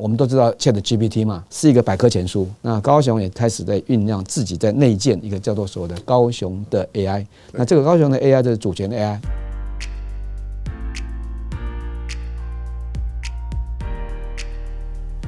我们都知道 ChatGPT 嘛，是一个百科全书。那高雄也开始在酝酿自己在内建一个叫做所谓的高雄的 AI。那这个高雄的 AI 就是主权 AI。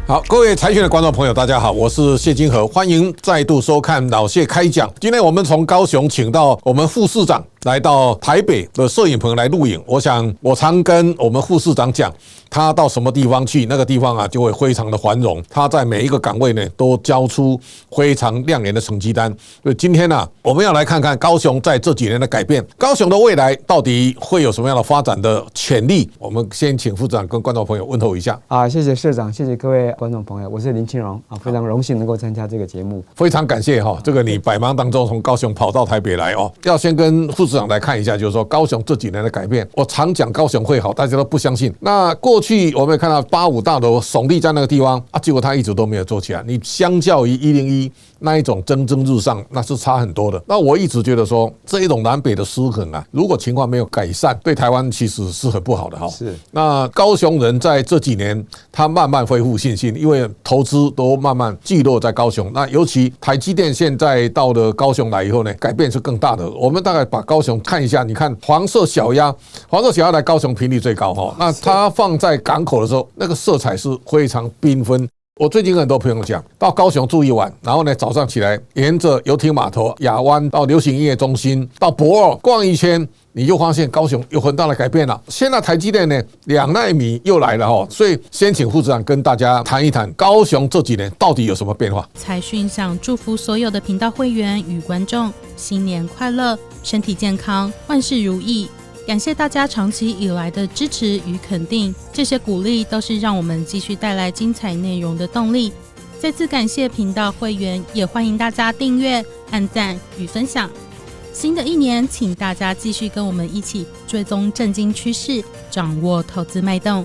好，各位财讯的观众朋友，大家好，我是谢金河，欢迎再度收看老谢开讲。今天我们从高雄请到我们副市长来到台北的摄影棚来录影。我想我常跟我们副市长讲，他到什么地方去，那个地方啊就会非常的繁荣。他在每一个岗位呢都交出非常亮眼的成绩单。所以今天呢，我们要来看看高雄在这几年的改变，高雄的未来到底会有什么样的发展的潜力？我们先请副市长跟观众朋友问候一下。谢谢社长，谢谢各位观众朋友，我是林清荣啊，非常荣幸能够参加这个节目，非常感谢哈，这个你百忙当中从高雄跑到台北来哦，要先跟副市长来看一下，就是说高雄这几年的改变。我常讲高雄会好，大家都不相信。那过去我们也看到85大楼耸立在那个地方啊，结果它一直都没有做起来。你相较于101那一种蒸蒸日上，那是差很多的。那我一直觉得说，这一种南北的失衡啊，如果情况没有改善，对台湾其实是很不好的哈。是。那高雄人在这几年他慢慢恢复信心，因为投资都慢慢聚落在高雄。那尤其台积电现在到了高雄来以后呢，改变是更大的。我们大概把高雄看一下，你看黄色小鸭来高雄频率最高哈。那它放在港口的时候，那个色彩是非常缤纷。我最近跟很多朋友讲，到高雄住一晚，然后呢早上起来沿着游艇码头、亚湾到流行音乐中心到博尔逛一圈，你就发现高雄有很大的改变了。现在台积电呢2奈米又来了哈，所以先请副市长跟大家谈一谈高雄这几年到底有什么变化。财讯想祝福所有的频道会员与观众新年快乐，身体健康，万事如意。感谢大家长期以来的支持与肯定，这些鼓励都是让我们继续带来精彩内容的动力。再次感谢频道会员，也欢迎大家订阅、按赞与分享。新的一年，请大家继续跟我们一起追踪政经趋势，掌握投资脉动。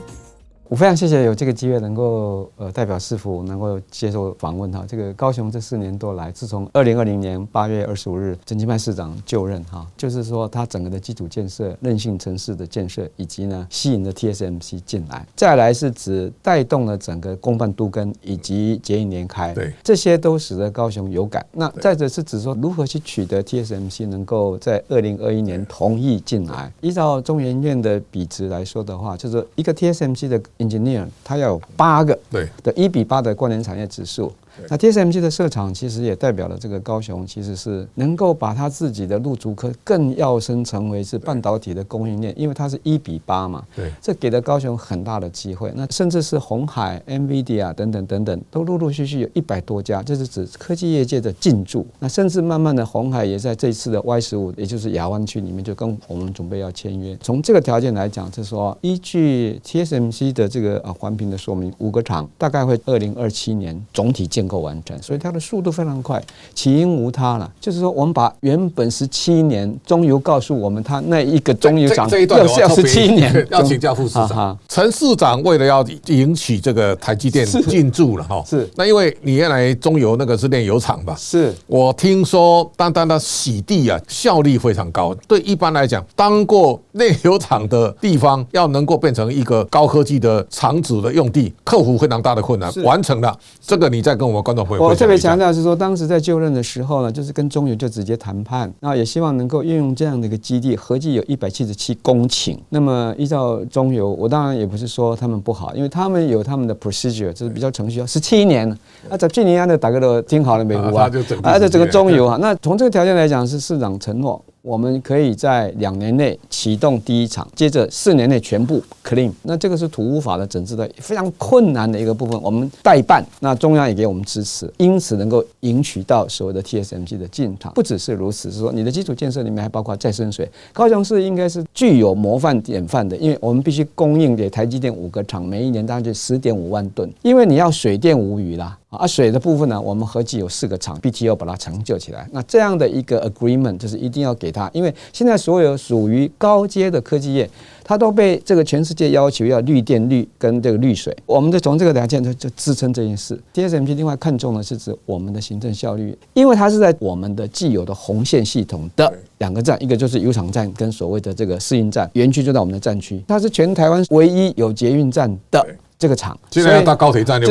我非常谢谢有这个机会能够代表市府能够接受访问哈。这个高雄这4年多来，自从2020年8月25日陈其迈市长就任哈，就是说他整个的基础建设、韧性城市的建设，以及呢吸引了 TSMC 进来，再来是指带动了整个公办都更以及捷运联开，对，这些都使得高雄有感。那再者是指说如何去取得 TSMC 能够在2021年同意进来。依照中研院的比值来说的话，就是一个 TSMC 的engineer 他要有8个的1:8的关联产业指数。那 TSMC 的设厂其实也代表了这个高雄其实是能够把他自己的路竹科更要升成为是半导体的供应链，因为它是1:8嘛，对，这给了高雄很大的机会。那甚至是鸿海、NVIDIA 等等等等，都陆陆续续有100多家，这是指科技业界的进驻。那甚至慢慢的鸿海也在这一次的 Y15， 也就是亚湾区里面就跟我们准备要签约。从这个条件来讲，就是说依据 TSMC 的这个环评的说明，5个厂大概会2027年总体建构完成，所以它的速度非常快，起因无他了，就是说我们把原本17年中油告诉我们，他那一个中油厂要17年，要请教副市长。陈市长为了要引起这个台积电进驻了哈，是那因为你原来中油那个是炼油厂吧？是，我听说单单的洗地啊，效率非常高。对一般来讲，当过炼油厂的地方，要能够变成一个高科技的厂址的用地，克服非常大的困难，完成了。这个你再跟我们观众朋友分享一下。我特别强调是说，当时在就任的时候呢，就是跟中油就直接谈判，那也希望能够运用这样的一个基地，合计有177公顷。那么依照中油，我当然也不是说他们不好，因为他们有他们的 procedure， 就是比较程序，17年，这去年大家都听好了没有啊？这整个中油啊，那从这个条件来讲，是市长承诺，我们可以在2年内启动第1厂，接着4年内全部 clean。那这个是土污法的整治的非常困难的一个部分，我们代办，那中央也给我们支持，因此能够赢取到所谓的 TSMC 的进场。不只是如此，是说你的基础建设里面还包括再生水。高雄市应该是具有模范典范的，因为我们必须供应给台积电5个厂，每一年大概就10.5万吨，因为你要水电无虞啦。水的部分呢，我们合计有4个厂 ，BTO 把它成就起来。那这样的一个 agreement 就是一定要给他，因为现在所有属于高阶的科技业，它都被这个全世界要求要绿电绿跟这个绿水。我们就从这个条件就支撑这件事。TSMC 另外看重的是指我们的行政效率，因为它是在我们的既有的红线系统的2个站，一个就是油厂站跟所谓的这个试运站，园区就在我们的站区，它是全台湾唯一有捷运站的这个厂，现在要到高铁站就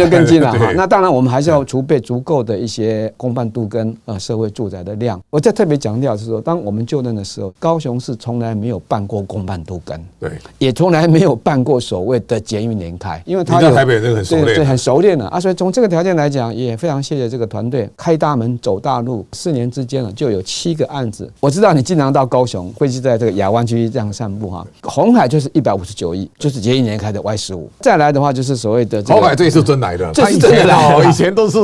更近了哈。那当然，我们还是要储备足够的一些公办都跟社会住宅的量。我再特别强调是说，当我们就任的时候，高雄市从来没有办过公办都跟，对，也从来没有办过所谓的捷运联开，因为他在台北人很熟练，对，很熟练了啊。所以从这个条件来讲，也非常谢谢这个团队开大门走大路，4年之间就有7个案子。我知道你经常到高雄，会是在这个亚湾区这样散步哈。鸿海就是159亿，就是捷运联开的 Y15。再来的话就是所谓的鸿海，这是真来的，这是真的啦。以前都是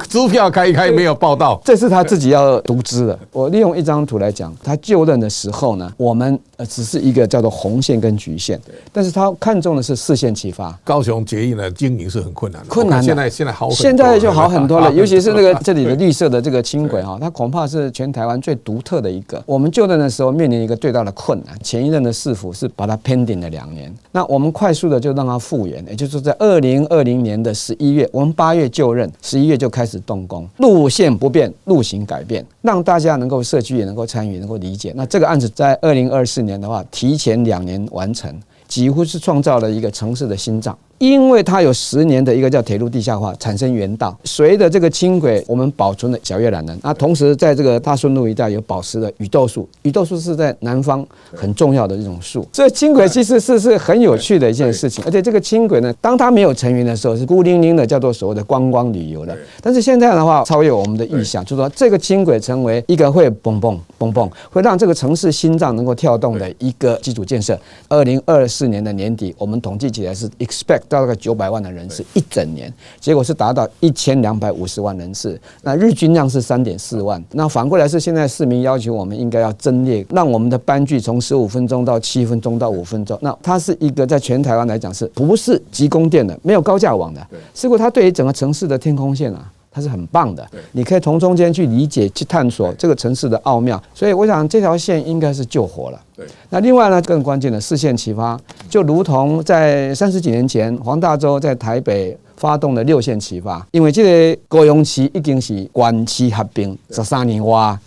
支票开一开没有报到，这是他自己要独资的。我利用一张图来讲，他就任的时候呢，我们只是一个叫做红线跟橘线，但是他看重的是4线齐发。高雄捷运的经营是很困难的，现在好很多，现在就好很多了。尤其是这里的绿色的这个轻轨哈，它恐怕是全台湾最独特的一个。我们就任的时候面临一个最大的困难，前一任的市府是把它 pending 了2年，那我们快速的就让它复原，也就是在2020年的11月，我们8月就任，11月就开始动工，路线不变，路型改变，让大家能够社区也能够参与，能够理解。那这个案子在2024年的话，提前2年完成，几乎是创造了一个城市的心脏。因为它有10年的一个叫铁路地下化，产生原道。随着这个轻轨，我们保存了小叶榄仁，那同时在这个大顺路一带有保持了雨豆树。雨豆树是在南方很重要的一种树。所以轻轨其实是很有趣的一件事情。而且这个轻轨呢，当它没有成云的时候，是孤零零的，叫做所谓的观光旅游的。但是现在的话，超越我们的预想，就是说这个轻轨成为一个会蹦蹦蹦蹦，会让这个城市心脏能够跳动的一个基础建设。2024年的年底，我们统计起来是 expect。大概900万的人次一整年，结果是达到1250万人次，那日均量是3.4万。那反过来是现在市民要求我们应该要增列，让我们的班距从15分钟到7分钟到5分钟。那它是一个在全台湾来讲是不是急供电的，没有高架网的，是过它对于整个城市的天空线啊。它是很棒的，你可以从中间去理解、去探索这个城市的奥妙，所以我想这条线应该是救活了。那另外呢，更关键的4线齐发，就如同在30几年前，黄大洲在台北发动了6线齐发，因为这个高雄市已经是关区合并13年哇，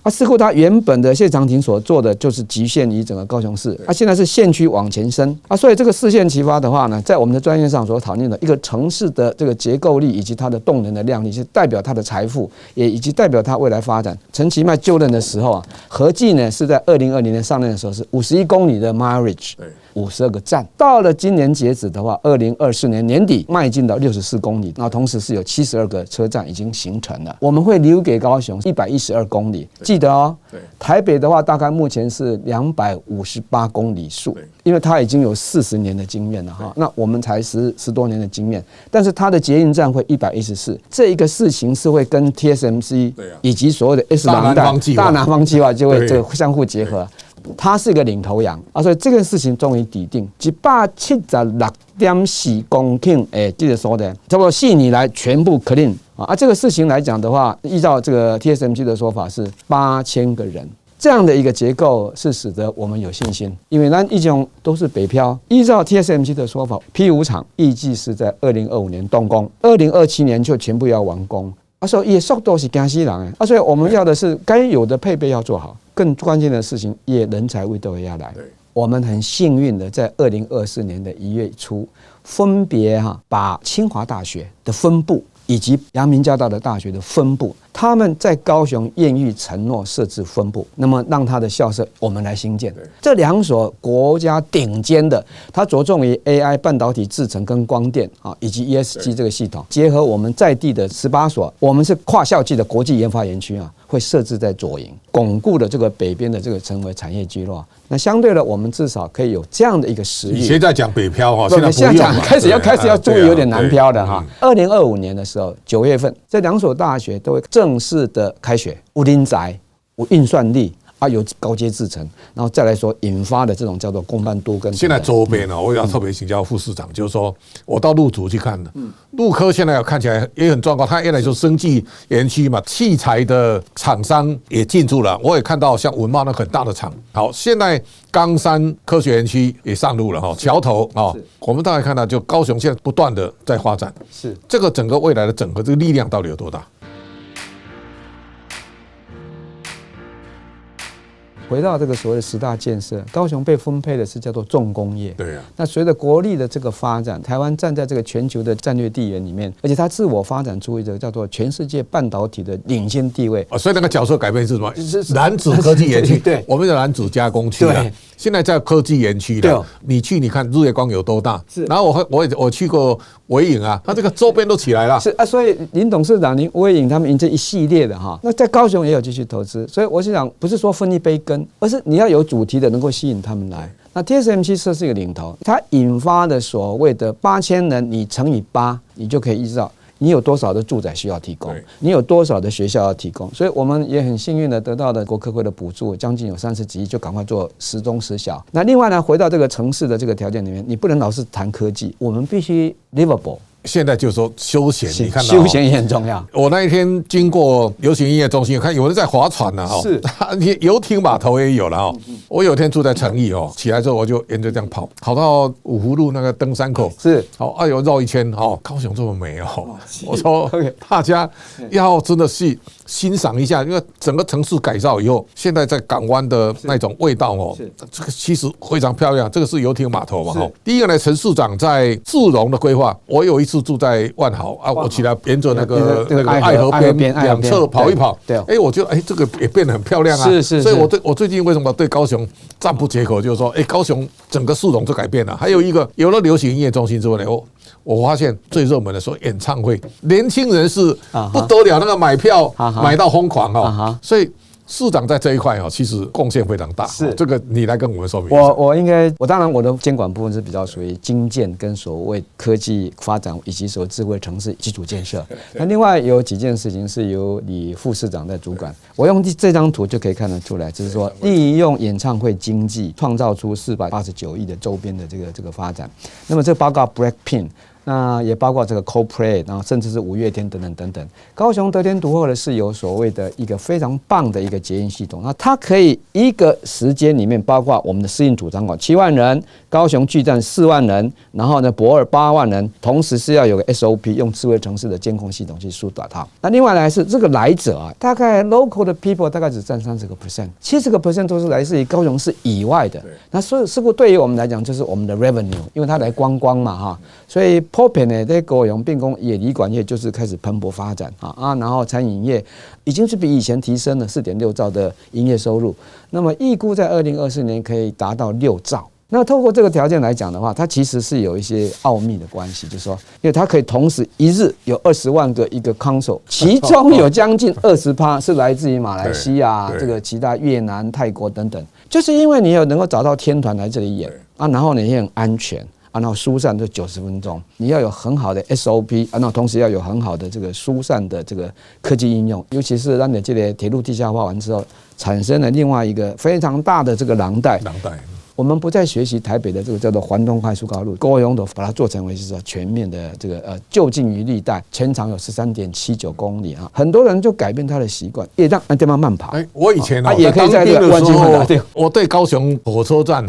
似乎它原本的谢长廷所做的就是局限于整个高雄市，现在是县区往前伸所以这个4线齐发的话呢，在我们的专业上所讨论的一个城市的这个结构力以及它的动能的量力，是代表它的财富，也以及代表它未来发展。陈其迈就任的时候合计呢是在2020年上任的时候是51公里的 mileage。52个站，到了今年截止的话，2024年年底迈进到64公里，那同时是有72个车站已经形成了。我们会留给高雄112公里，记得哦。台北的话，大概目前是258公里数，因为它已经有40年的经验了哈。那我们才10多年的经验，但是它的捷运站会114，这一个事情是会跟 TSMC 以及所谓的 S 廊带大南方计划就会这个相互结合。它是一个领头羊所以这件事情终于底定，176.4公顷这个说的，差不多4年来全部 clean 这个事情来讲的话，依照这个 TSMC 的说法是8000个人。这样的一个结构是使得我们有信心，因为咱一种都是北漂。依照 TSMC 的说法 ，P5 厂预计是在2025年动工，2027年就全部要完工。所以速度是惊死人所以我们要的是该有的配备要做好。更关键的事情，也人才未都要来。我们很幸运的，在2024年的1月初，分别把清华大学的分部以及阳明交大的大学的分部，他们在高雄愿意承诺设置分部，那么让他的校舍我们来兴建。这2所国家顶尖的，它着重于 AI 半导体制程跟光电以及 ESG 这个系统，结合我们在地的18所，我们是跨校际的国际研发园区会设置在左营，巩固了这个北边的这个成为产业聚落。那相对的，我们至少可以有这样的一个实力。你现在讲北漂现在讲开始要注意有点南漂的2025年的时候9月份，这2所大学都会正式的开学，有人才，有运算力。有高阶制程，然后再来说引发的这种叫做公办都跟。现在周边我要特别请教副市长，就是说我到路竹去看的，路科现在看起来也很状况，它原来说生技园区嘛，器材的厂商也进驻了，我也看到像文茂那很大的厂。好，现在冈山科学园区也上路了桥头我们大概看到就高雄现在不断的在发展，是这个整个未来的整合这个力量到底有多大？回到这个所谓的10大建设，高雄被分配的是叫做重工业。对啊。那随着国力的这个发展，台湾站在这个全球的战略地缘里面，而且它自我发展出一个叫做全世界半导体的领先地位。所以那个角色改变是什么？楠梓科技园区，对，我们的楠梓加工区啊，现在在科技园区了。你去，你看日月光有多大？然后我去过微影啊，它这个周边都起来了。是啊，所以林董事长、林微影他们这一系列的哈，那在高雄也有继续投资。所以我是想，不是说分一杯羹，而是你要有主题的，能够吸引他们来。那 TSMC 设是一个领头，它引发的所谓的8000人，你乘以8，你就可以意识到你有多少的住宅需要提供，你有多少的学校要提供。所以我们也很幸运的得到的国科会的补助，将近有30几亿，就赶快做10中10小。那另外呢，回到这个城市的这个条件里面，你不能老是谈科技，我们必须 livable。现在就是说休闲，你看到休闲也很重要。我那一天经过流行音乐中心，看有人在划船呢，是，游艇码头也有了哦。我有一天住在诚义哦，起来之后我就沿着这样跑到五福路那个登山口，是，哎呦绕一圈哦，高雄这么美哦。我说大家要真的是欣赏一下，因为整个城市改造以后，现在在港湾的那种味道哦，这个其实非常漂亮。这个是游艇码头嘛哈。第一个呢，陈市长在智荣的规划，我有一次住在万豪啊，我起来沿着那个爱河边两侧跑一跑，我觉得这个也变得很漂亮啊。是，所以我最近为什么对高雄赞不绝口，就是说高雄整个市容就改变了。还有一个有了流行音乐中心之后呢，我发现最热门的说演唱会，年轻人是不得了，那个买票买到疯狂哦，所以。市长在这一块其实贡献非常大。是这个，你来跟我们说明一下。我当然我的监管部分是比较属于经建跟所谓科技发展以及所谓智慧城市基础建设。那另外有几件事情是由李副市长在主管。我用这张图就可以看得出来，就是说利用演唱会经济创造出489亿的周边的这个发展。那么这包括 Blackpink。那也包括这个 Coldplay， 然后甚至是五月天等等等等。高雄得天独厚的是有所谓的一个非常棒的一个捷运系统，那它可以一个时间里面，包括我们的适应主张7万人，高雄巨蛋4万人，然后呢駁二8万人，同时是要有个 SOP， 用智慧城市的监控系统去疏导它。那另外来是这个来者啊，大概 local 的 people 大概只占30%，70% 都是来自于高雄市以外的。那所以似乎对于我们来讲，就是我们的 revenue， 因为它来观光嘛哈，所以普遍呢，在高雄变工业、旅馆业就是开始蓬勃发展然后餐饮业已经是比以前提升了4.6兆的营业收入，那么预估在2024年可以达到6兆。那透过这个条件来讲的话，它其实是有一些奥秘的关系，就是说，因为它可以同时一日有20万个一个 console， 其中有将近20%是来自于马来西亚、这个其他越南、泰国等等，就是因为你有能够找到天团来这里演然后呢也很安全。然后疏散就90分钟，你要有很好的 SOP， 然后同时要有很好的这个疏散的这个科技应用，尤其是让你这个铁路地下化完之后，产生了另外一个非常大的这个廊带。我们不再学习台北的这个叫做环东快速高路，高雄都把它做成为是说全面的这个就近于绿带，全长有13.79公里很多人就改变他的习惯，也让地方慢跑。我以前也可以在这个万金换打，我对高雄火车站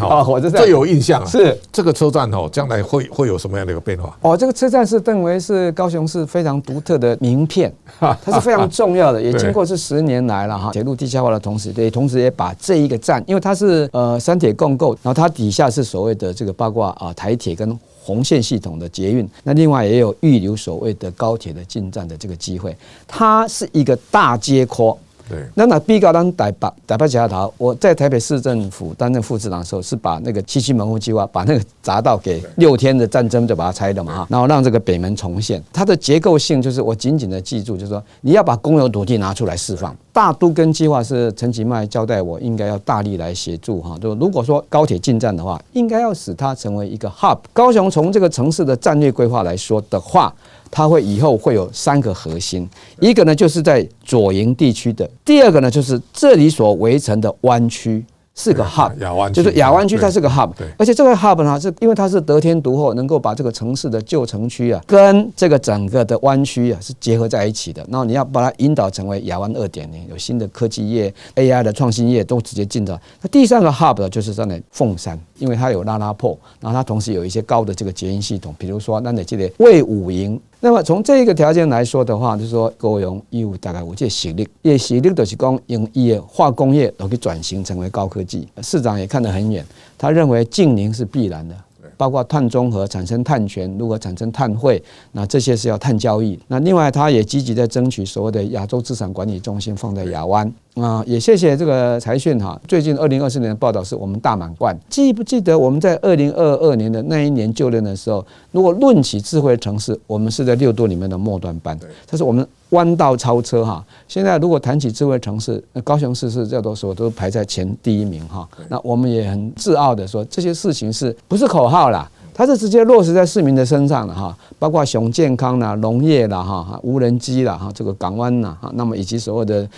最有印象是这个车站将来会有什么样的一个变化？这个车站是认为是高雄市非常独特的名片，它是非常重要的，也经过这10年来了铁路地下化的同时也把这一个站，因为它是三铁共构。然后它底下是所谓的这个包括台铁跟红线系统的捷运，那另外也有预留所谓的高铁的进站的这个机会，它是一个大街廓。那比较咱台北桥头，我在台北市政府担任副市长的时候，是把那个7期门户计划，把那个匝道给6天的战争就把它拆了嘛然后让这个北门重现。它的结构性就是我紧紧的记住，就是说你要把公有土地拿出来释放。大都更计划是陈其迈交代我应该要大力来协助就如果说高铁进站的话，应该要使它成为一个 hub。高雄从这个城市的战略规划来说的话，它以后会有3个核心，一个呢就是在左营地区的，第二个呢就是这里所围成的湾区。是个 hub， 就是亚湾区，它是个 hub， 而且这个 hub 呢，是因为它是得天独厚，能够把这个城市的旧城区跟这个整个的湾区是结合在一起的。然后你要把它引导成为亚湾2.0，有新的科技业、AI 的创新业都直接进到。那第3个 hub 就是在凤山，因为它有拉拉破，然后它同时有一些高的这个捷运系统，比如说那这个卫武营那么从这一个条件来说的话，就是说高雄有大概有这个实力，也实力就是讲用伊的化工业都去转型成为高科技。市长也看得很远，他认为净零是必然的。包括碳中和产生碳权，如何产生碳汇，那这些是要碳交易。那另外，他也积极在争取所谓的亚洲资产管理中心放在亚湾。也谢谢这个财讯哈，最近2024年的报道是我们大满贯。记不记得我们在2022年的那一年就任的时候，如果论起智慧城市，我们是在6都里面的末端班，这是我们弯道超车哈。现在如果谈起智慧城市，高雄市是叫做说都排在前第1名哈。那我们也很自傲的说，这些事情是不是口号啦？它是直接落实在市民的身上了哈，包括熊健康啦、农业啦哈、无人机啦哈、这个港湾啦，那么以及所谓的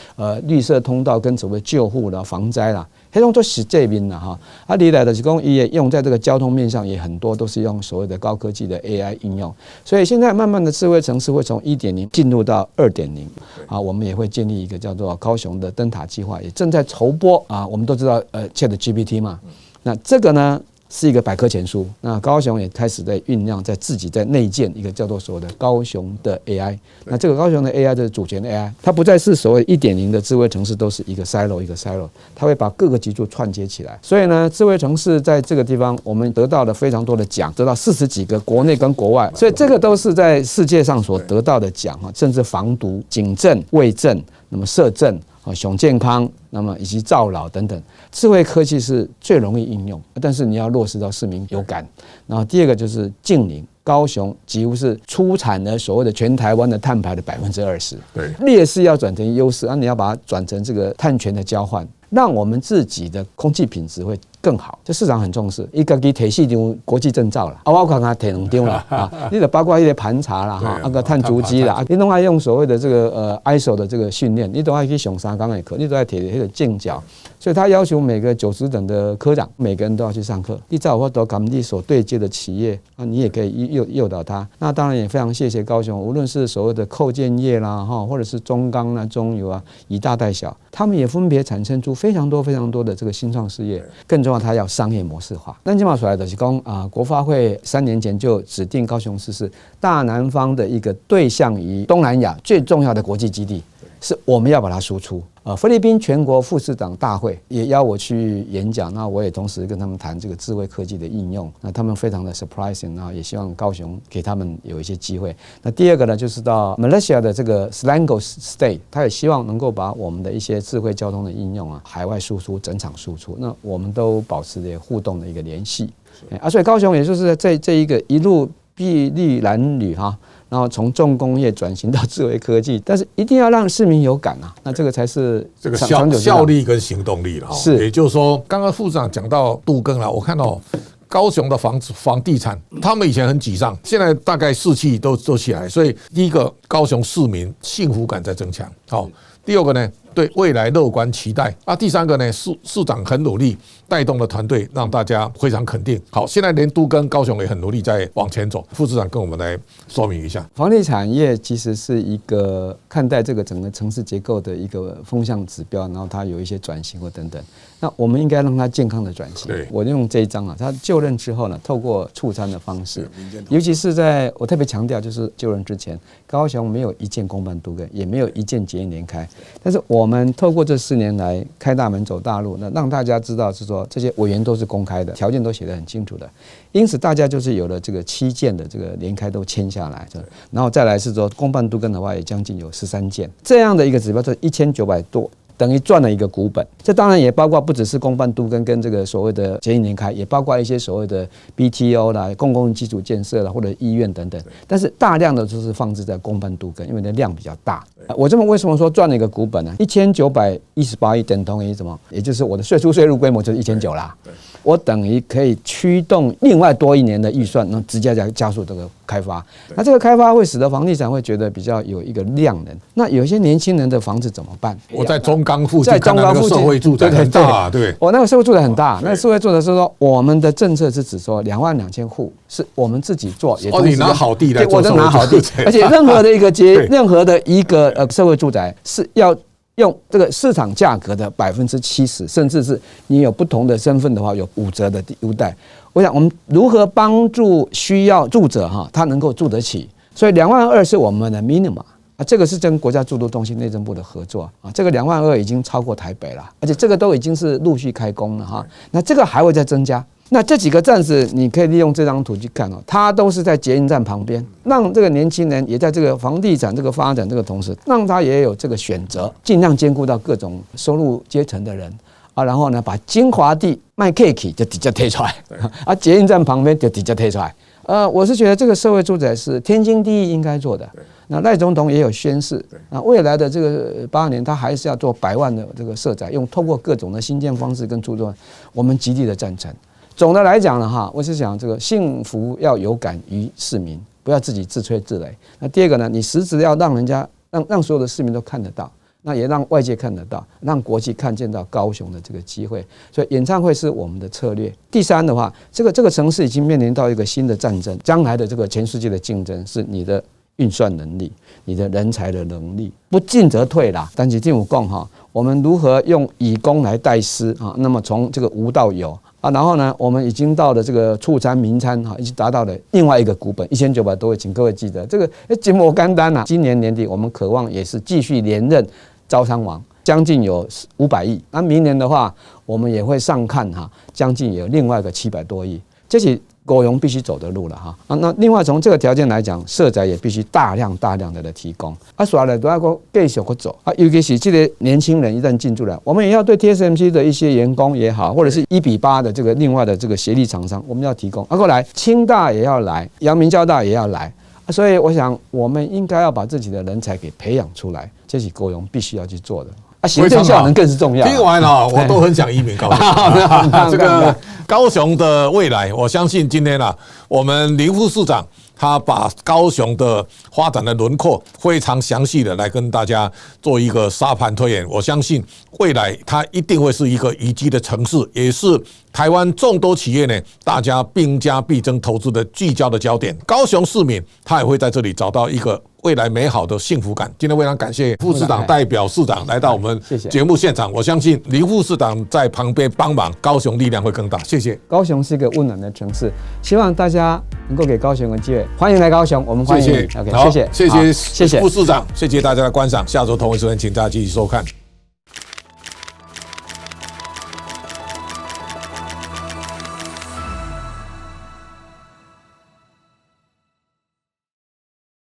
绿色通道跟所谓救护啦、防灾啦，这种都是这边啦哈。离来的是讲也用在这个交通面上也很多都是用所谓的高科技的 AI 应用，所以现在慢慢的智慧城市会从1.0进入到2.0啊，我们也会建立一个叫做高雄的灯塔计划，也正在筹拨啊。我们都知道ChatGPT 嘛，那这个呢？是一个百科全书，那高雄也开始在酝酿，在自己在内建一个叫做所谓的高雄的 AI。那这个高雄的 AI 就是主权 AI， 它不再是所谓1.0的智慧城市，都是一个 silo 一个 silo， 它会把各个局处串接起来。所以呢，智慧城市在这个地方，我们得到了非常多的奖，得到40几个国内跟国外，所以这个都是在世界上所得到的奖啊，甚至防毒、警政、卫政，那么社政。熊健康，那么以及造老等等，智慧科技是最容易应用，但是你要落实到市民有感。然后第二个就是净零，高雄几乎是出产了所谓的全台湾的碳排的20%，劣势要转成优势，你要把它转成这个碳权的交换，让我们自己的空气品质会更好。这市场很重视，伊家己摕4张国际证照啦，我看他摕2张啦啊，你得包括一些盘查啦哈，那个碳足迹啦，你都爱用所谓的这个ISO 的这个训练，你都爱去上3工的课，你都爱摕那个证照。所以他要求每个90等的科长，每个人都要去上课。你照或都跟你所对接的企业啊，你也可以诱导他。那当然也非常谢谢高雄，无论是所谓的扣件业啦哈，或者是中钢啦、中油啊，以大带小，他们也分别产生出非常多的这个新创事业。更重要，它要商业模式化。那今嘛出来的是讲国发会3年前就指定高雄市是大南方的一个对象于东南亚最重要的国际基地，是我们要把它输出。菲律宾全国副市长大会也邀我去演讲，那我也同时跟他们谈这个智慧科技的应用，那他们非常的 surprising， 然后也希望高雄给他们有一些机会。那第二个呢，就是到 Malaysia 的这个 Selangor State， 他也希望能够把我们的一些智慧交通的应用海外输出、整场输出，那我们都保持着互动的一个联系。所以高雄也就是在这一个一路筚路蓝缕哈。然后从重工业转型到智慧科技，但是一定要让市民有感啊，那这个才是这个效力跟行动力了。是，也就是说，刚刚副市长讲到都更了，我看到高雄的房地产，他们以前很沮丧，现在大概士气都起来，所以第一个，高雄市民幸福感在增强。好，第二个呢，对未来乐观期待啊。第三个呢，市长很努力带动了团队，让大家非常肯定。好，现在连都跟高雄也很努力在往前走。副市长跟我们来说明一下，房地产业其实是一个看待这个整个城市结构的一个风向指标，然后它有一些转型或等等。那我们应该让它健康的转型。我用这一章啊，他就任之后呢，透过促餐的方式，尤其是在我特别强调，就是就任之前，高雄没有一件公办都更，也没有一件捷运联开，但是我们透过这4年来开大门走大路，那让大家知道是说这些委员都是公开的，条件都写得很清楚的，因此大家就是有了这个7件的这个联开都签下来，然后再来是说公办都更的话，也将近有13件这样的一个指标，是1900多。等于赚了一个股本，这当然也包括不只是公办都更跟这个所谓的捷运联开，也包括一些所谓的 BTO 啦、公共基础建设啦或者医院等等。但是大量的就是放置在公办都更，因为那量比较大。我这么为什么说赚了一个股本呢？1918亿等同于什么？也就是我的税入规模就是1900啦。我等于可以驱动另外多1年的预算，那直接加速这个开发。那这个开发会使得房地产会觉得比较有一个量能。那有些年轻人的房子怎么办？我在中钢附近看到那个社会住宅很大，对，我那个社会住宅很大。那社会住宅是说，我们的政策是指说22000户是我们自己做，也你拿好地来做社会住宅，我拿好地，而且任何的一个社会住宅是要用这个市场价格的70%，甚至是你有不同的身份的话，有5折的优待。我想我们如何帮助需要住者哈，他能够住得起，所以22000是我们的 minimum 啊，这个是跟国家住都中心内政部的合作啊，这个22000已经超过台北了，而且这个都已经是陆续开工了哈，那这个还会再增加。那这几个站子，你可以利用这张图去看哦，它都是在捷运站旁边，让这个年轻人也在这个房地产这个发展这个同时，让他也有这个选择，尽量兼顾到各种收入阶层的人啊，然后呢，把精华地卖 cake 就直接推出来，啊，捷运站旁边就直接推出来。我是觉得这个社会住宅是天经地义应该做的。那赖总统也有宣示，那未来的这个8年，他还是要做100万的这个社宅，用透过各种的新建方式跟出租，我们极力的赞成。总的来讲呢，哈，我是想这个幸福要有感于市民，不要自己自吹自擂。那第二个呢，你实质要让人家让所有的市民都看得到，那也让外界看得到，让国际看见到高雄的这个机会。所以演唱会是我们的策略。第三的话，这个城市已经面临到一个新的战争，将来的这个全世界的竞争是你的运算能力，你的人才的能力，不进则退啦。但是政府讲哈，我们如何用以工来代施啊？那么从这个无到有。然后呢，我们已经到了这个促餐民餐已经达到了另外一个股本1900多位，请各位记得这个节目干单啊。今年年底我们渴望也是继续连任招商王，将近有500亿。那明年的话，我们也会上看将近有另外一个700多亿，这是高雄必须走的路了哈。那另外从这个条件来讲，社宅也必须大量的提供。所以都要继续去走啊，尤其是这个年轻人一旦进驻了，我们也要对 TSMC 的一些员工也好，或者是1:8的这个另外的这个协力厂商，我们要提供。过来清大也要来，阳明交大也要来。所以我想，我们应该要把自己的人才给培养出来，这是高雄必须要去做的。行政效能更是重要。听完了，我都很想移民高雄。这个高雄的未来，我相信今天我们林副市长他把高雄的发展的轮廓非常详细的来跟大家做一个沙盘推演。我相信未来它一定会是一个宜居的城市，也是台湾众多企业呢大家兵家必争投资的聚焦的焦点。高雄市民他也会在这里找到一个未来美好的幸福感。今天非常感谢副市长代表市长来到我们节目现场，我相信林副市长在旁边帮忙，高雄力量会更大。谢谢。高雄是一个温暖的城市，希望大家能够给高雄个机会，欢迎来高雄，我们欢迎你。谢谢， OK， 谢谢副市长，谢谢大家的观赏，下周同一时间请大家继续收看。